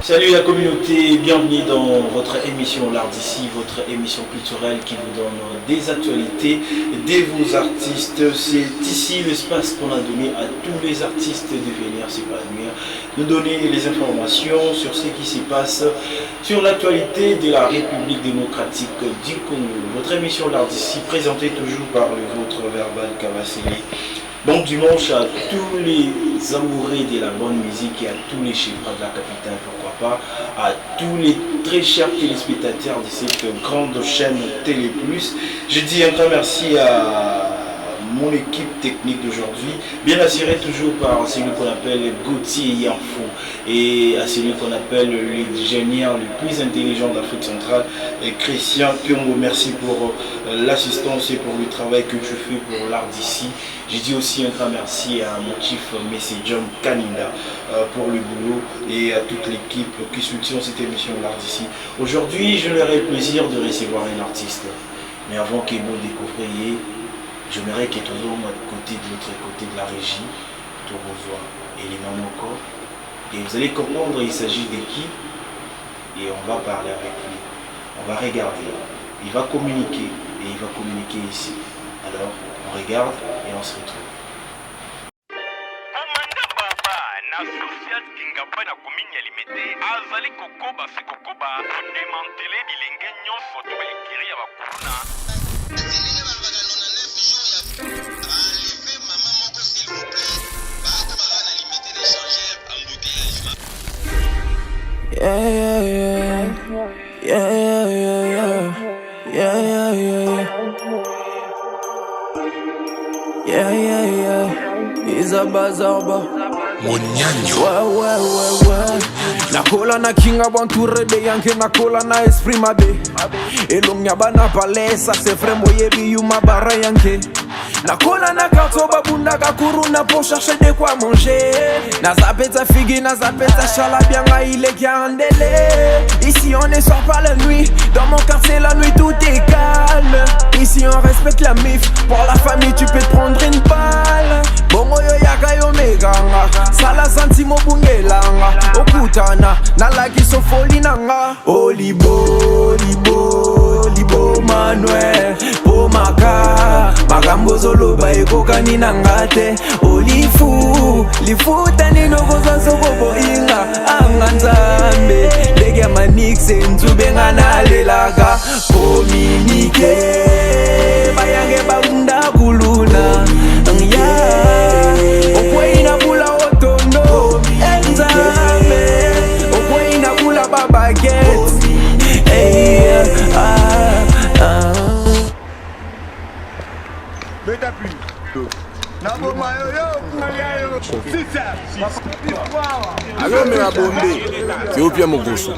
Salut la communauté, bienvenue dans votre émission L'Art d'ici, votre émission culturelle qui vous donne des actualités, des vos artistes. C'est ici l'espace qu'on a donné à tous les artistes de venir s'épanouir, de donner les informations sur ce qui se passe sur l'actualité de la République démocratique du Congo. Votre émission L'Art d'ici, présentée toujours par le vôtre Verbal Kavasili. Bon dimanche à tous les amoureux de la bonne musique et à tous les chefs de la capitale, pourquoi pas, à tous les très chers téléspectateurs de cette grande chaîne Télé Plus. Je dis un grand merci à mon équipe technique d'aujourd'hui, bien assurée toujours par celui qu'on appelle Gauthier Yanfou et à celui qu'on appelle l'ingénieur le plus intelligent d'Afrique centrale, Christian Kyongo. Merci pour l'assistance et pour le travail que tu fais pour l'Art d'ici. Je dis aussi un grand merci à mon chief Messi John Kaninda pour le boulot et à toute l'équipe qui soutient cette émission l'Art d'ici. Aujourd'hui, je n'aurai le plaisir de recevoir un artiste, mais avant que vous découvriez, j'aimerais que toujours de l'autre côté de la régie, Torozoa et les Mamoko. Et vous allez comprendre, il s'agit de qui, et on va parler avec lui. On va regarder, il va communiquer, et il va communiquer ici. Alors, on regarde et on se retrouve. Izabazaba ouais. Nakola na kinga banture de yanke nakola na esprit mabe. Elomnya bana palesa se fremo yebi yuma bara yanke. Nakola na karto babunda kakuru na pour chercher de quoi manger. Na zapeta figi na zapeta chala bianga il est andele. Ici on ne sort pas la nuit, dans mon quartier la nuit tout est calme. Ici on respecte la mif, pour la famille tu peux te prendre une balle. Bongo yo yaka yo meganga, sala santimo bungelanga. Okutana, na laki so foli nanga. Olibo, libo Manuel, pomaka, magambo zoloba ekokani nangate. Lifu tani no goza sokobo inga, anganzambe. Lege manixe nzube ngana lelaka. Communique, bayange bagunda kuluna. Okweina bula otondo, enzame. Okweina bula babaget. Mais t'appuies. Alo me abombe, c'est au pied mon gosse.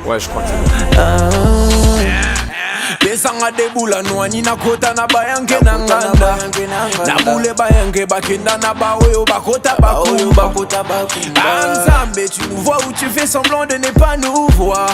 Ouais, je crois que c'est bon. Besanga de bula nwani na kota na bayanke na nganda. Na bule bayanke bakenda na baoyo bakota bakumba. Anzambe, tu nous vois ou tu fais semblant de ne pas nous voir.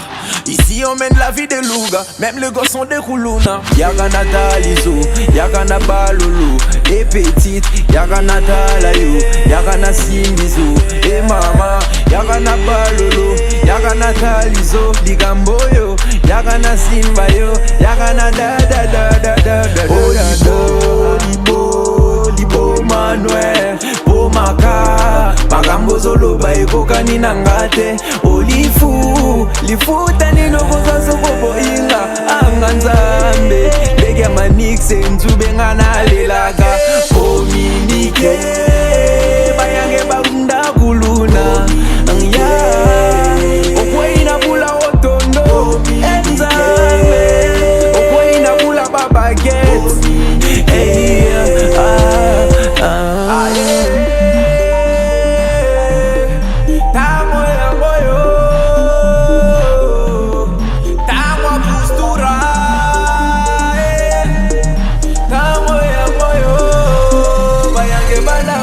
Ici on mène la vie de louga, même les gosses sont des koulouna. Yaga Natalizo, yaga na balolo. Et petite, yaga Natalayo, yaga na Simbizo. Et mama, yaga na balolo, yaga Natalizo. Digamboyo, yaga na Simbayo. Yagana da. Libo Manuel, pomaka, magambo zoloba ekokani nangate. Lifu tani no goza sokobo inga, anganzambe. Lege manixe nzube ngana lelaka. Communique, bayange bagunda kuluna. Okweina bula otondo, enzambe. Baguette, Tamo postura, bayange bala.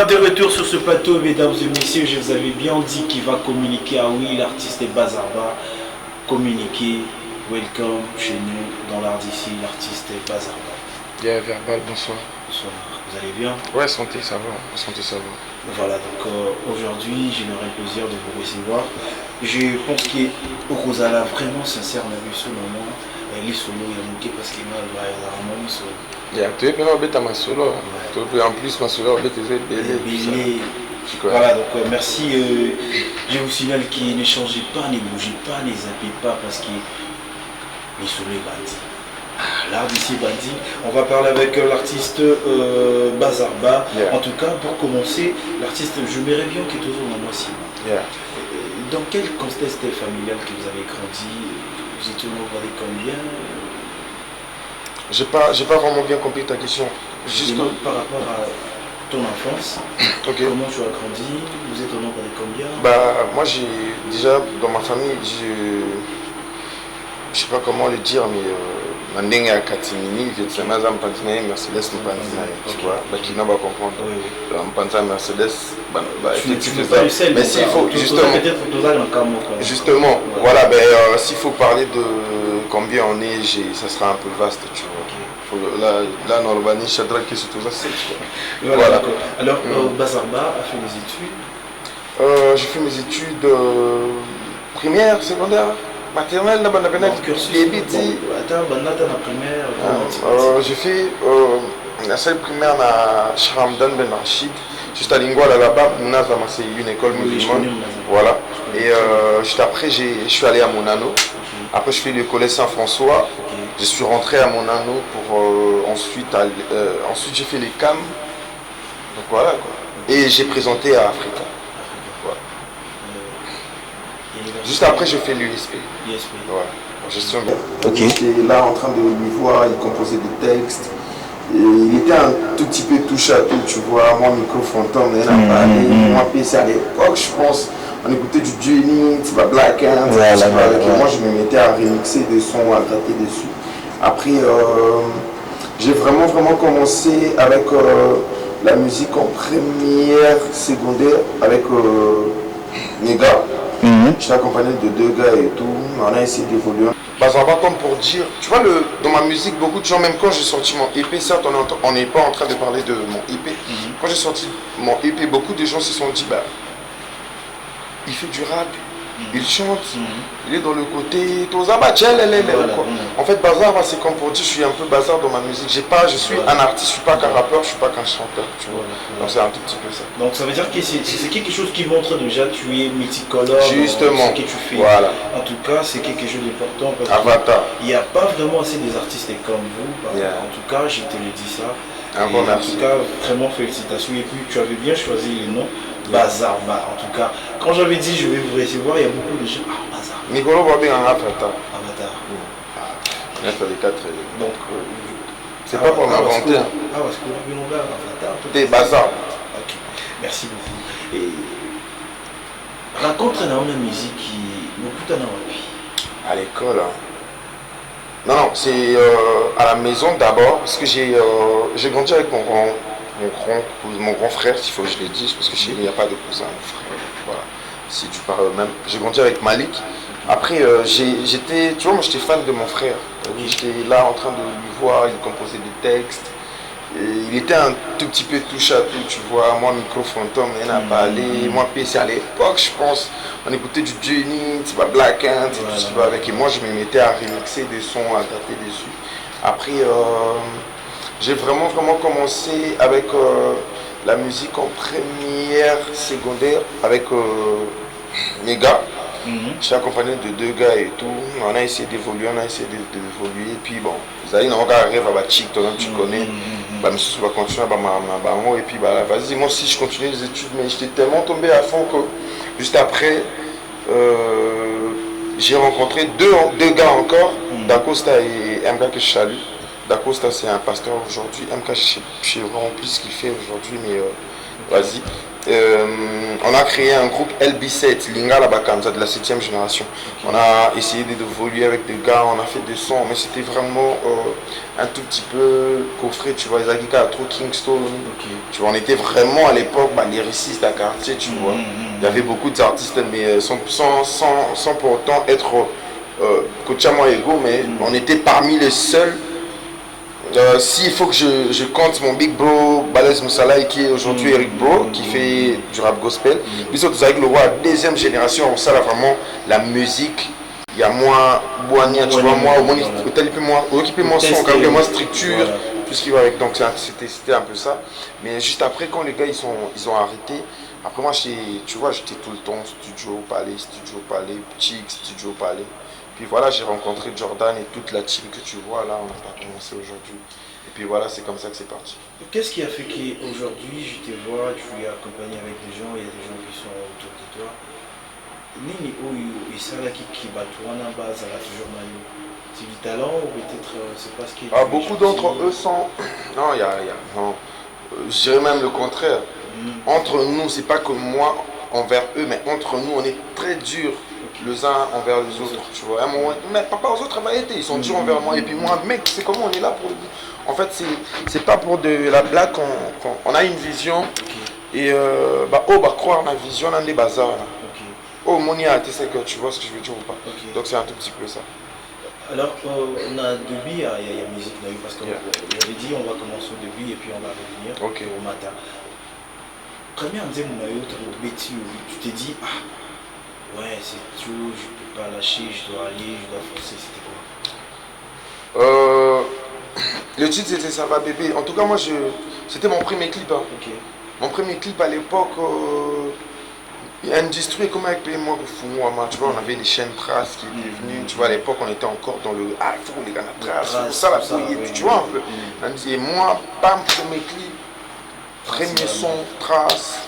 de retour sur ce plateau, mesdames et messieurs. Je vous avais bien dit qu'il va communiquer. Ah oui, l'artiste est Bazarba. Communiquer. Welcome chez nous dans l'art d'ici. L'artiste est Bazarba. Bien, Verbal, bonsoir. Bonsoir. Vous allez bien? Ouais, santé, ça va. Santé, ça va. Voilà, donc aujourd'hui, j'ai le plaisir de vous recevoir. Je pense que Rosala, vraiment sincère, on a vu ce moment. Elle est solo, il y a manqué parce qu'il m'a vraiment mis solo. Tu es bien embêté à ma solo. En plus, ma solo, embêté belé. Voilà, donc merci. Je vous signale qu'il ne changez pas, ne bougez pas, ne zappez pas parce que les solo est bandit. L'art d'ici bandit. On va parler avec l'artiste Bazarba. Yeah. En tout cas, pour commencer, l'artiste, je me bien qui est toujours dans moi aussi. Yeah. Dans quel contexte familial que vous avez grandi? Vous étiez au nombre de combien? J'ai pas vraiment bien compris ta question. Juste par rapport à ton enfance, okay. Comment tu as grandi? Vous êtes au nombre de combien? Moi j'ai déjà dans ma famille, je sais pas comment le dire, mais Mandenge à Katimini, Vietnamazam Pantina, Mercedes Pantina, tu vois, Bakina va comprendre. Pantina Mercedes, effectivement. Mais s'il faut justement, voilà, s'il faut parler de combien on est, ça sera un peu vaste, tu vois. Là, dans l'urbanisme, Chadra qui est surtout ça, c'est. Voilà. Alors, Bazarba a fait des études? J'ai fait mes études primaires, secondaires. Maternelle, j'ai fait la seule primaire à Shramdan Ben Rachid, juste à Lingouala là-bas, c'est une école musulmane. Voilà. Et juste après, je suis allé à Monano. Après, je fais le collège Saint-François. Je suis rentré à Monano pour ensuite j'ai fait les CAM. Donc voilà quoi. Et j'ai présenté à Africa. Juste après, je fais l'USP. Ouais, en gestion. Okay. J'étais là en train de lui voir, il composait des textes. Et il était un tout petit peu touche à tout, tu vois. Moi, micro fantôme, il a parlé. Moi, c'est à l'époque, je pense, on écoutait du Johnny, tu vois, Black Hand. Moi, je me mettais à remixer des sons, à gratter dessus. Après, j'ai vraiment commencé avec la musique en première, secondaire, avec Nega. J'étais accompagné de 2 gars et tout, on a essayé d'évoluer. Bazarba, comme pour dire, tu vois, dans ma musique, beaucoup de gens, même quand j'ai sorti mon EP, certes, on n'est pas en train de parler de mon EP. Quand j'ai sorti mon EP, beaucoup de gens se sont dit, il fait du rap, il chante, il est dans le côté, en fait, Bazarba, c'est comme pour dire, je suis un peu bazar dans ma musique. Je suis un artiste, je ne suis pas qu'un rappeur, je ne suis pas qu'un chanteur, tu vois. Donc c'est un tout petit peu ça. Donc ça veut dire que c'est quelque chose qui montre déjà que tu es multicolore. Justement. Ce que tu fais. Voilà. En tout cas, c'est quelque chose d'important parce Avatar. qu'il n'y a pas vraiment assez des artistes comme vous. En tout cas, je te le dis ça. Un bon merci. En tout cas, vraiment félicitations. Et puis, tu avais bien choisi le nom. Bazarba. En tout cas, quand j'avais dit je vais vous recevoir, il y a beaucoup de gens. Ah, Bazarba. Nicolas va bien en Avatar. Avatar. Les 4. Donc, c'est pas pour m'inventer. Ah, parce que vous avez Avatar. T'es Bazarba. Ok, merci beaucoup. Et raconte la musique qui beaucoup de temps à l'école. Non, c'est à la maison d'abord, parce que j'ai grandi avec mon grand frère, s'il faut que je le dise, parce que chez nous, il n'y a pas de cousin, frère. Voilà, c'est du par eux-mêmes. J'ai grandi avec Malik. Après, j'étais fan de mon frère. J'étais là en train de lui voir, il composait des textes. Et il était un tout petit peu touche à tout, tu vois. Moi, micro fantôme, il en a parlé. Moi, PC à l'époque, je pense, on écoutait du Johnny, tu vois, Black Hand, tout ce qui va avec. Et moi, je me mettais à remixer des sons, à gratter dessus. Après, j'ai vraiment commencé avec la musique en première, secondaire, avec Mega. J'étais accompagné de 2 gars et tout. On a essayé d'évoluer, Et puis bon, vous allez dans un rêve à Bachik, toi tu connais. Je vais continuer et puis vas-y, moi aussi je continue les études, mais j'étais tellement tombé à fond que juste après, j'ai rencontré deux gars encore, Dacosta et MK que je salue. Dacosta c'est un pasteur aujourd'hui, MK je sais vraiment plus ce qu'il fait aujourd'hui, mais vas-y. on a créé un groupe LB7, Lingala Bakanza, de la 7e génération. On a essayé d'évoluer avec des gars, on a fait des sons, mais c'était vraiment un tout petit peu coffré, tu vois, Zagika, trop Kingston. Tu vois, on était vraiment à l'époque lyricistes à quartier, tu vois. Il y avait beaucoup d'artistes, mais sans pour autant être Kochamo Ego, mais on était parmi les seuls. S'il faut que je compte mon big bro Balez Moussalaï qui est aujourd'hui Eric Bro qui fait du rap gospel, puis surtout avec le roi deuxième génération, ça là vraiment la musique. Il y a moins Boania, tu vois, moi occupé mon son, quand même moins structure, tout ce qui va avec. Donc c'était un peu ça. Mais juste après quand les gars ils ont arrêté, après moi tu vois j'étais tout le temps studio palais, Chic, studio palais. Puis voilà, j'ai rencontré Jordan et toute la team que tu vois là, on n'a pas commencé aujourd'hui. Et puis voilà, c'est comme ça que c'est parti. Qu'est-ce qui a fait qu'aujourd'hui, je te vois, tu es accompagné avec des gens, il y a des gens qui sont autour de toi. Nini Oyo et Salah qui bat toi à base à la toujours maillot. C'est du talent ou peut-être c'est pas ce qui est. Beaucoup d'entre eux sont. Non, non. Je dirais même le contraire. Entre nous, c'est pas que moi envers eux, mais entre nous, on est très dur. Les uns envers les autres, tu vois. À un moment, mais papa, aux autres, ils sont durs envers moi. Et puis moi, mec, c'est comment on est là pour. En fait, c'est pas pour de la blague qu'on a une vision. Et croire la vision dans des bazars. Oh, mon IA, tu sais que tu vois ce que je veux dire ou pas. Donc c'est un tout petit peu ça. Alors, on a début, il y a musique, parce qu'on avait dit on va commencer au début et puis on va revenir au matin. Première année, tu t'es dit, ouais, c'est tout, je peux pas lâcher, je dois aller, je dois forcer, c'était quoi? Le titre c'était Ça va bébé. En tout cas, moi, c'était mon premier clip. Hein. Mon premier clip à l'époque, Industrie, comme avec moi, tu vois, on avait les chaînes Trace qui étaient venues. Tu vois, à l'époque, on était encore dans le il faut les gars, Trace, ça, la bouillie, tu vois un peu. Et moi, bam, premier clip, premier son, Trace.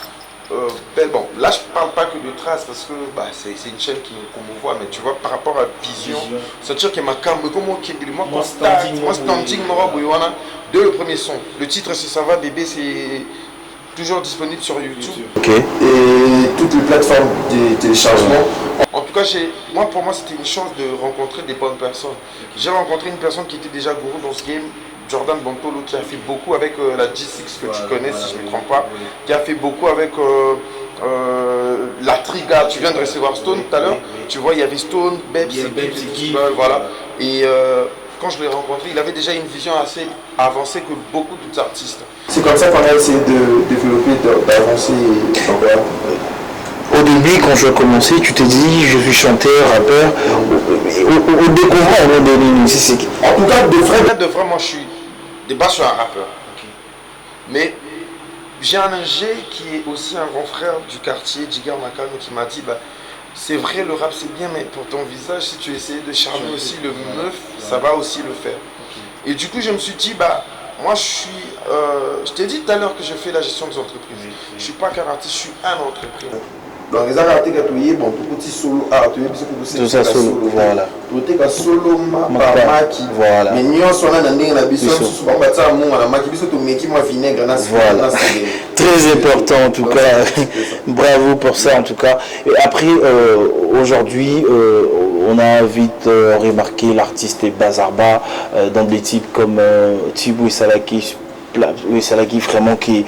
Bon, là je parle pas que de Trace parce que c'est une chaîne qu'on me voit, mais tu vois par rapport à Vision, c'est sûr que ma cam, comment moi standing de le premier son. Le titre c'est Ça va bébé, c'est toujours disponible sur YouTube. Et toutes les plateformes de téléchargement. En tout cas, pour moi c'était une chance de rencontrer des bonnes personnes. J'ai rencontré une personne qui était déjà gourou dans ce game. Jordan Bontolo qui a fait beaucoup avec la G6 que tu connais si je ne me trompe pas, qui a fait beaucoup avec la Triga, tu viens de recevoir Stone tout à l'heure, tu vois il y avait Stone, Bebs, voilà, et quand je l'ai rencontré, il avait déjà une vision assez avancée que beaucoup d'autres artistes. C'est comme ça qu'on a essayé de développer, d'avancer. Au début, quand je commençais, tu t'es dit, je suis chanteur, rappeur, au découvrant, on m'a donné une... En tout cas, de vrai, moi je suis de base, je suis un rappeur. Mais j'ai un ingé qui est aussi un grand frère du quartier, Jigar Makano, qui m'a dit c'est vrai, le rap c'est bien, mais pour ton visage, si tu essayes de charmer aussi le meuf, ça va aussi le faire. Et du coup, je me suis dit, moi je t'ai dit tout à l'heure que je fais la gestion des entreprises. Je ne suis pas qu'un artiste, je suis un entrepreneur. Donc les artistes qui bon tout petit solo tout ça solo voilà tout est solo maki voilà mais nous on a ndenge na biso souvent batza mon na maki biso to meki moi vinaigre na voilà très important en tout cas bravo pour ça en tout cas et après aujourd'hui on a vite remarqué l'artiste Bazarba dans des types comme Thibou et Salaki. Oui, c'est là qui vraiment qui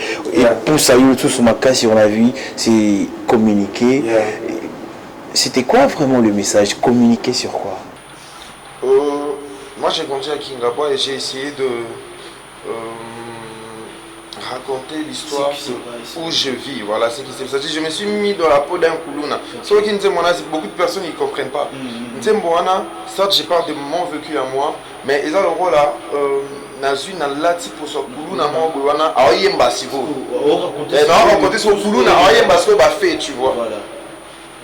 pousse à YouTube sur ma casse, on a vu, c'est communiquer. C'était quoi vraiment le message? Communiquer sur quoi? Moi j'ai grandi à Kingabwa et j'ai essayé de raconter l'histoire où je vis. Voilà ce qui s'est passé. Je me suis mis dans la peau d'un Koulouna. C'est vrai qu'il beaucoup de personnes ne comprennent pas. Certes, je parle de mon vécu à moi, mais ils ont le rôle là. Nazui na lati pour so kuluna mo bowana aoyemba sivo. Raconter sur kuluna aoyemba so ba fait, tu vois.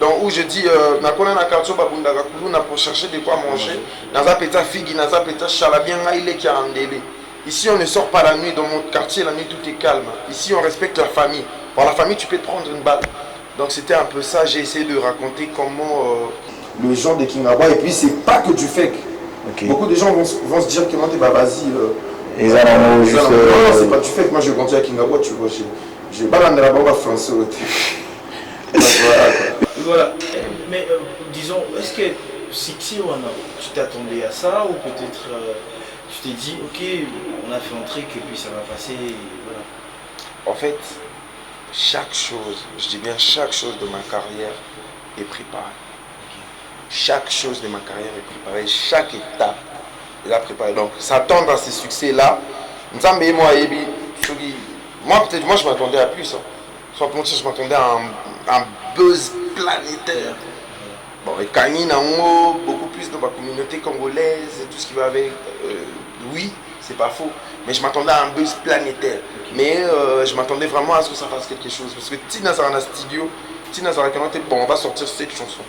Donc où je dis na kona na quartier babunda ka kuluna pour chercher de quoi manger. Naza peta figi, naza peta chalabianga ile ki andele. Ici on ne sort pas la nuit dans mon quartier, la nuit tout est calme. Ici on respecte la famille. Pour la famille tu peux te prendre une balle. Donc c'était un peu ça, j'ai essayé de raconter comment le genre de Kingabwa et puis c'est pas que du fake. Beaucoup de gens vont se dire que moi t'es vas-y. Non, c'est pas du fait que moi je grandis à Kingabwa, tu vois. Je vais pas rendre français. Voilà. Mais disons, est-ce que si tu t'attendais à ça ou peut-être tu t'es dit, ok, on a fait un truc et puis ça va passer, et voilà. En fait, chaque chose, je dis bien chaque chose de ma carrière est préparée. Chaque chose de ma carrière est préparée, chaque étape est préparée. Donc, s'attendre à ces succès-là, moi peut-être, moi je m'attendais à plus. Hein. Sans te mentir, je m'attendais à un buzz planétaire. Bon, et Kanye Nango, beaucoup plus dans ma communauté congolaise, tout ce qui va avec, oui, c'est pas faux. Mais je m'attendais à un buzz planétaire. Mais je m'attendais vraiment à ce que ça fasse quelque chose. Parce que Tina Zarana Studio, Tina Zarana, bon, on va sortir cette chanson.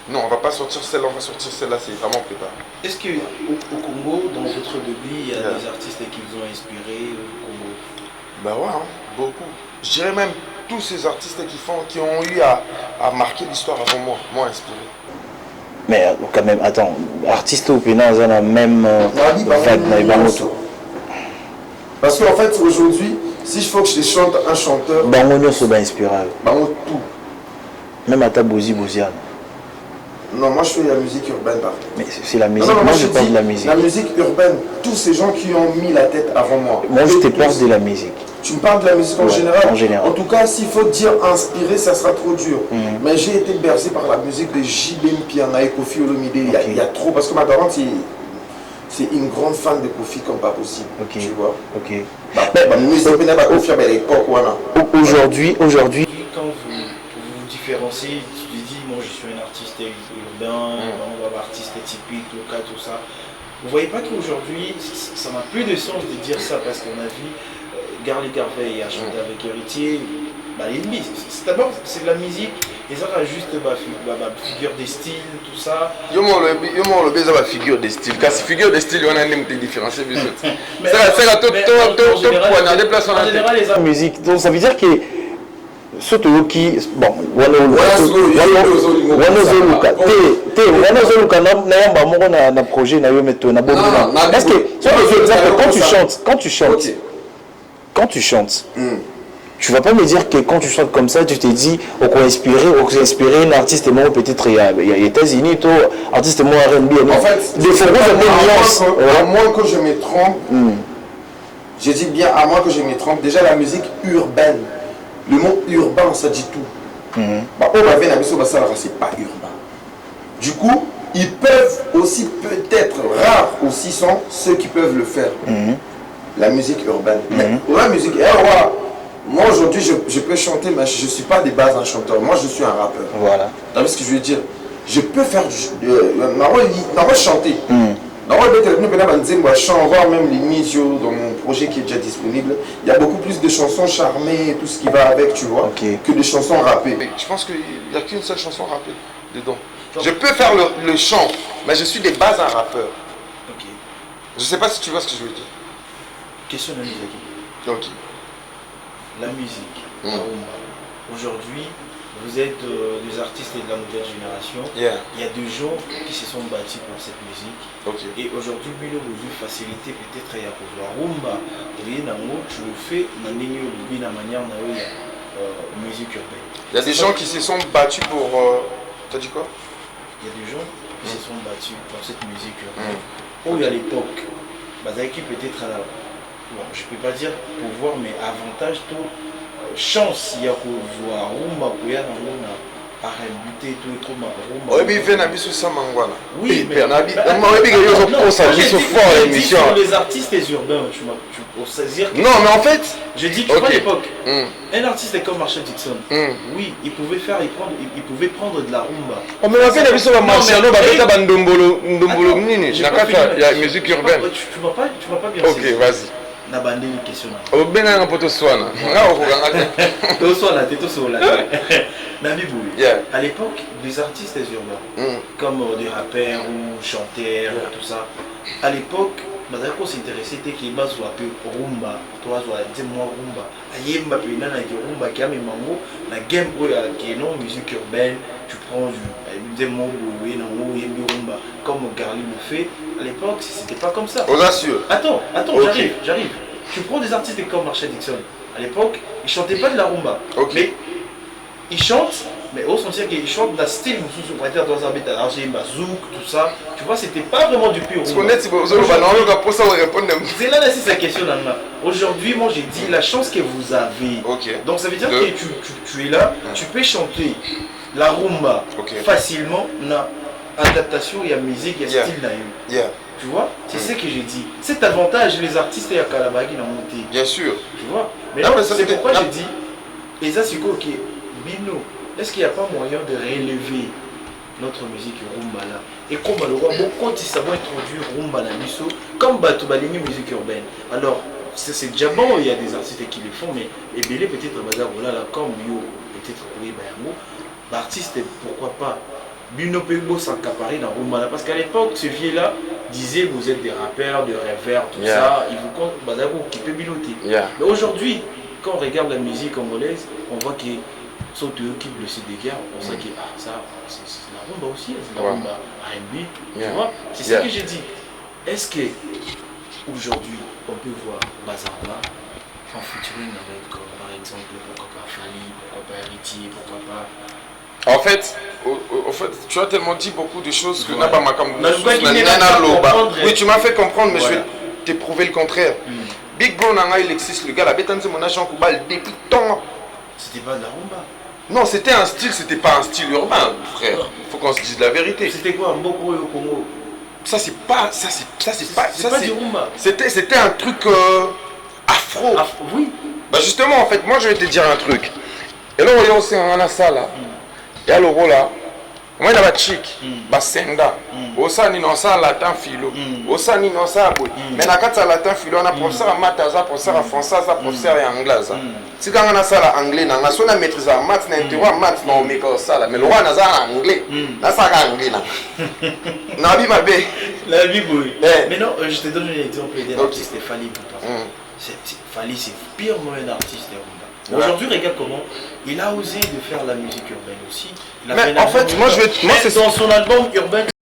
Non, on va pas sortir celle-là, on va sortir celle-là, c'est vraiment préparé. Est-ce qu'au Congo, dans votre début, il y a des artistes qui vous ont inspiré au Congo? Ben ouais, hein, beaucoup. Je dirais même tous ces artistes qui ont eu à marquer l'histoire avant moi, m'ont inspiré. Mais quand même, attends, artiste ou pénal, on a même vague. Parce qu'en fait, aujourd'hui, si je faut que je chante un chanteur, Bangonio se va inspirer. Bango tout. Même à ta Boziane. Non, moi je fais la musique urbaine par contre. Mais c'est la musique, non, moi je parle de la musique. La musique urbaine, tous ces gens qui ont mis la tête avant moi. Moi je te parle de la musique. Tu me parles de la musique en général? En général. En tout cas, s'il faut dire inspiré, ça sera trop dur. Mais j'ai été bercé par la musique de J.B. Mpiana et Kofi Olomide. Il y a trop, parce que ma daronne, c'est une grande fan de Kofi comme pas possible. Tu vois? Ok. Aujourd'hui. Quand vous différenciez, tu dis, moi je suis un artiste urbain, on va artiste typique, local, tout ça. Vous voyez pas qu'aujourd'hui, ça n'a plus de sens de dire ça parce qu'on a vu Garly Carveille a chanté avec Héritier. D'abord, c'est de la musique, et ça a juste figure des styles, tout ça. Yo le besoin de figure des styles. Quand c'est figure des styles, on a même des différences. C'est la toute poignardée place en général, les musique. Donc ça veut dire que surtout qui bon na projet na yo meto na bombe parce que quand tu chantes tu vas pas me dire que quand tu chantes comme ça tu t'es dit on peut inspirer un artiste moi peut-être il y a États-Unis toi artiste moi R&B en fait des fois à moins que je me trompe je dis bien à moins que je me trompe déjà la musique urbaine. Le mot urbain, ça dit tout. C'est pas urbain. Du coup, ils peuvent aussi, peut-être, rares aussi sont ceux qui peuvent le faire. La musique urbaine. Mais pour la musique, moi aujourd'hui, je peux chanter, mais je ne suis pas de base un chanteur. Moi, je suis un rappeur. Voilà. Tu vois ce que je veux dire? Je peux faire chanter. On va voir même les dans mon projet qui est déjà disponible. Il y a beaucoup plus de chansons charmées et tout ce qui va avec, tu vois, que de chansons rappées. Mais je pense qu'il n'y a qu'une seule chanson rappée dedans. Je peux faire le chant, mais je suis de base un rappeur. Ok. Je ne sais pas si tu vois ce que je veux dire. Question de la musique. Ok. La musique. Aujourd'hui, vous êtes des artistes de la nouvelle génération. Il y a des gens qui se sont bâtis pour cette musique. Et aujourd'hui, vous avez facilité peut-être à pouvoir rumba. Tu le fais dans la manière de musique urbaine. Il y a des gens qui se sont battus pour. T'as dit quoi? Il y a des gens qui se sont battus pour cette musique urbaine. Où à l'époque, qui peut-être à la. Bon, je ne peux pas dire pouvoir, mais avantage tout. Chance il y a voir rumba pour y aller à rebuter tout et trop rumba. Oui, mais il ça mangwana. Oui, mais les artistes urbains, tu peux saisir. Non, mais en fait, je dis que à l'époque, un artiste comme Marshall Dixon, oui, il pouvait prendre de la rumba. On me rappelle la mission de Marshall, la musique urbaine. Tu vas pas bien. Ok, vas-y. Na bande une question. O benga na poto swana. Nga o kuganga te. To swana te to sola. Na bibu. À l'époque, les artistes urbains comme des rappeurs ou chanteurs tout ça. À l'époque, bazako s'intéressait te ki bazo un peu rumba, toi zo dire moi rumba. Ayemba pe na rumba ki ame mango na game qui non musique urbaine, tu prends du mots oui na rumba comme Garly le fait. À l'époque, c'était pas comme ça. On assure. Attends, j'arrive. Tu prends des artistes comme Marshall Dixon. À l'époque, il chantait pas de la rumba. Ok. Mais il chante, mais au sentir qu'il chante dans le style sous prêteur dans un bétal, bazouk, tout ça. Tu vois, c'était pas vraiment du pur rumba. C'est là c'est sa question là. Aujourd'hui, moi j'ai dit la chance que vous avez. Ok. Donc ça veut dire que tu es là, tu peux chanter la rumba facilement, na adaptation, il y a musique, il y a style là. Tu vois, c'est ce que j'ai dit. Cet avantage, les artistes, il y a Kalabagi dans monté. Bien sûr. Tu vois. Mais non, c'est pourquoi j'ai dit, et ça c'est quoi, ok, Bino, est-ce qu'il n'y a pas moyen de relever notre musique rumba là? Et comme le roi, quand il s'est introduit rumba la miso, comme Batubalini musique urbaine. Alors, c'est déjà bon, il y a des artistes qui le font, mais et Bélé peut-être là, comme Yo, peut-être oui, l'artiste, pourquoi pas? Bino Pegbo s'accaparer dans rumba là, parce qu'à l'époque, ce vieux-là disait vous êtes des rappeurs, des rêveurs, tout ça, il vous compte Bazabo qui peut biloter. Mais aujourd'hui, quand on regarde la musique congolaise, on voit que sauf eux qui blessent des guerres, on sait que ça, c'est la rumba aussi, c'est la rumba R&B, tu vois. C'est ce que j'ai dit. Est-ce que aujourd'hui, on peut voir Bazarba en featuring avec, par exemple, pourquoi pas Fali, pourquoi pas Héritier, pourquoi pas... En fait, tu as tellement dit beaucoup de choses que oui, tu m'as fait comprendre, mais je vais te prouver le contraire. Big Bro Nanga Alexis, le gars, la bête, mon agent Koubal, depuis tant. C'était pas de la rumba. Non, c'était un style, c'était pas un style urbain, frère. Faut qu'on se dise la vérité. C'était quoi, un Mboko au Congo? Ça c'est pas du rumba. C'était un truc afro. Oui. Bah justement, en fait, moi je vais te dire un truc. Et là, on est en salle là. Il y a le rôle là. Moi, il y a la chic, Basenda. Osa ni non ça latin philo. Osa ni non ça boy. Mais na kata latin philo, on a professeur en maths, professeur en français, professeur en anglais. Si quand on a ça en anglais, on a son maîtrise en maths, na interroge maths, non mais comme ça là. Mais le roi na ça en anglais. Na ça en anglais là. Na bi ma bé. La vie boy. Mais non, je te donne un exemple d'un artiste Fali. Fali, c'est purement un artiste rumba. Aujourd'hui, regarde comment il a osé de faire la musique urbaine aussi. Mais en fait, moi je vais. Dans son album urbain,